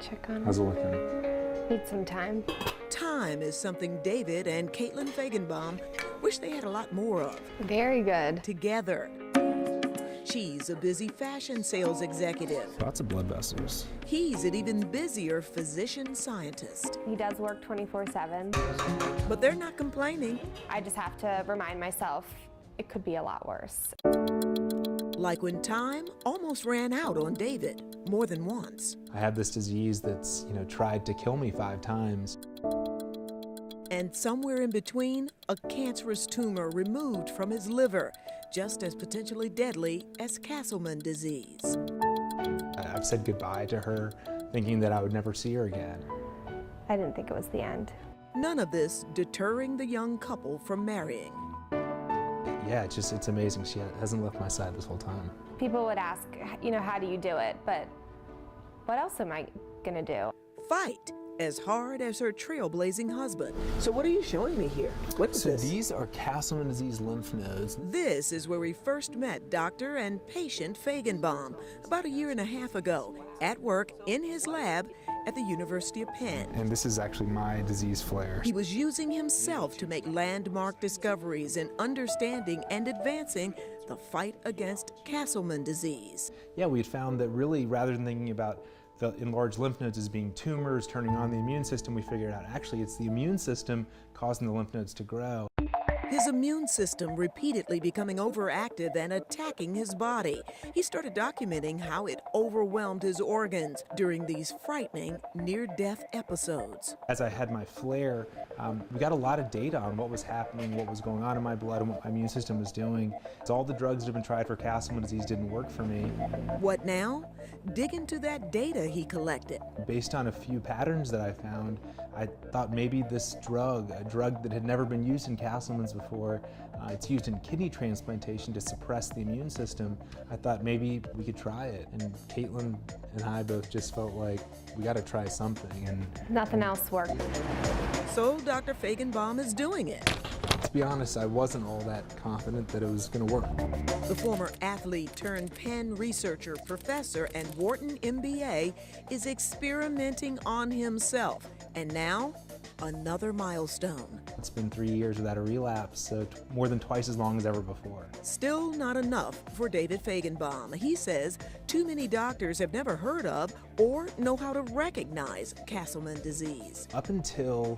check on How's it him. looking? Need some time. Time is something David and Caitlin Feigenbaum wish they had a lot more of Very good. together. She's a busy fashion sales executive. Lots of blood vessels. He's an even busier physician scientist. He does work 24/7. But they're not complaining. I just have to remind myself it could be a lot worse. Like when time almost ran out on David more than once. I have this disease that's, tried to kill me 5 times. And somewhere in between, a cancerous tumor removed from his liver, just as potentially deadly as Castleman disease. I've said goodbye to her, thinking that I would never see her again. I didn't think it was the end. None of this deterring the young couple from marrying. Yeah, it's amazing. She hasn't left my side this whole time. People would ask, how do you do it? But what else am I gonna do? Fight as hard as her trailblazing husband. So what are you showing me here? What is this? These are Castleman disease lymph nodes. This is where we first met Dr. and patient Feigenbaum about 1.5 years ago at work in his lab at the University of Penn. And this is actually my disease flare. He was using himself to make landmark discoveries in understanding and advancing the fight against Castleman disease. Yeah, we had found that really, rather than thinking about the enlarged lymph nodes as being tumors turning on the immune system, we figured out actually it's the immune system causing the lymph nodes to grow. His immune system repeatedly becoming overactive and attacking his body. He started documenting how it overwhelmed his organs during these frightening near-death episodes. As I had my flare, we got a lot of data on what was happening, what was going on in my blood, and what my immune system was doing. So all the drugs that have been tried for Castleman disease didn't work for me. What now? Dig into that data he collected. Based on a few patterns that I found, I thought maybe this drug, a drug that had never been used in Castleman's before, it's used in kidney transplantation to suppress the immune system. I thought maybe we could try it. And Caitlin and I both just felt like we got to try something. And Nothing else worked. So Dr. Feigenbaum is doing it. to be honest, I wasn't all that confident that it was going to work. The former athlete turned Penn researcher, professor, and Wharton MBA is experimenting on himself. And now, another milestone. It's been 3 years without a relapse, so more than twice as long as ever before. Still not enough for David Feigenbaum. He says too many doctors have never heard of or know how to recognize Castleman disease. Up until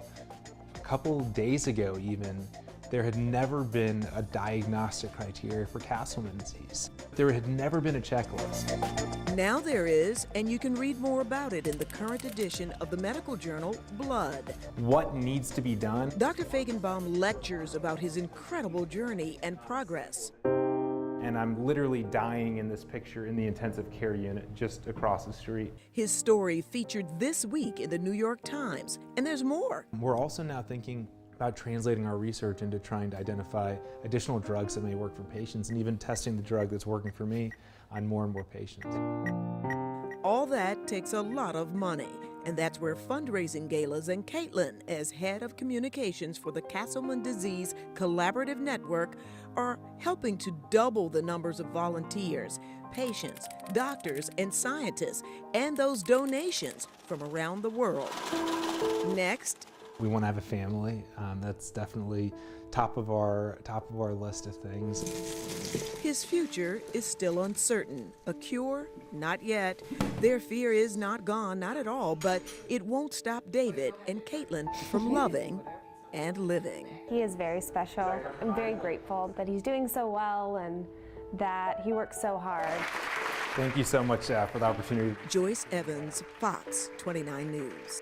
a couple days ago even, there had never been a diagnostic criteria for Castleman disease. There had never been a checklist. Now there is, and you can read more about it in the current edition of the medical journal, Blood. What needs to be done? Dr. Feigenbaum lectures about his incredible journey and progress. And I'm literally dying in this picture in the intensive care unit just across the street. His story featured this week in the New York Times, and there's more. We're also now thinking about translating our research into trying to identify additional drugs that may work for patients, and even testing the drug that's working for me on more and more patients. All that takes a lot of money, and that's where fundraising galas and Caitlin, as head of communications for the Castleman Disease Collaborative Network, are helping to double the numbers of volunteers, patients, doctors, and scientists, and those donations from around the world. Next, we want to have a family. That's definitely top of our list of things. his future is still uncertain. A cure? Not yet. Their fear is not gone, not at all, but it won't stop David and Caitlin from loving and living. He is very special. I'm very grateful that he's doing so well and that he works so hard. Thank you so much for the opportunity. Joyce Evans, Fox 29 News.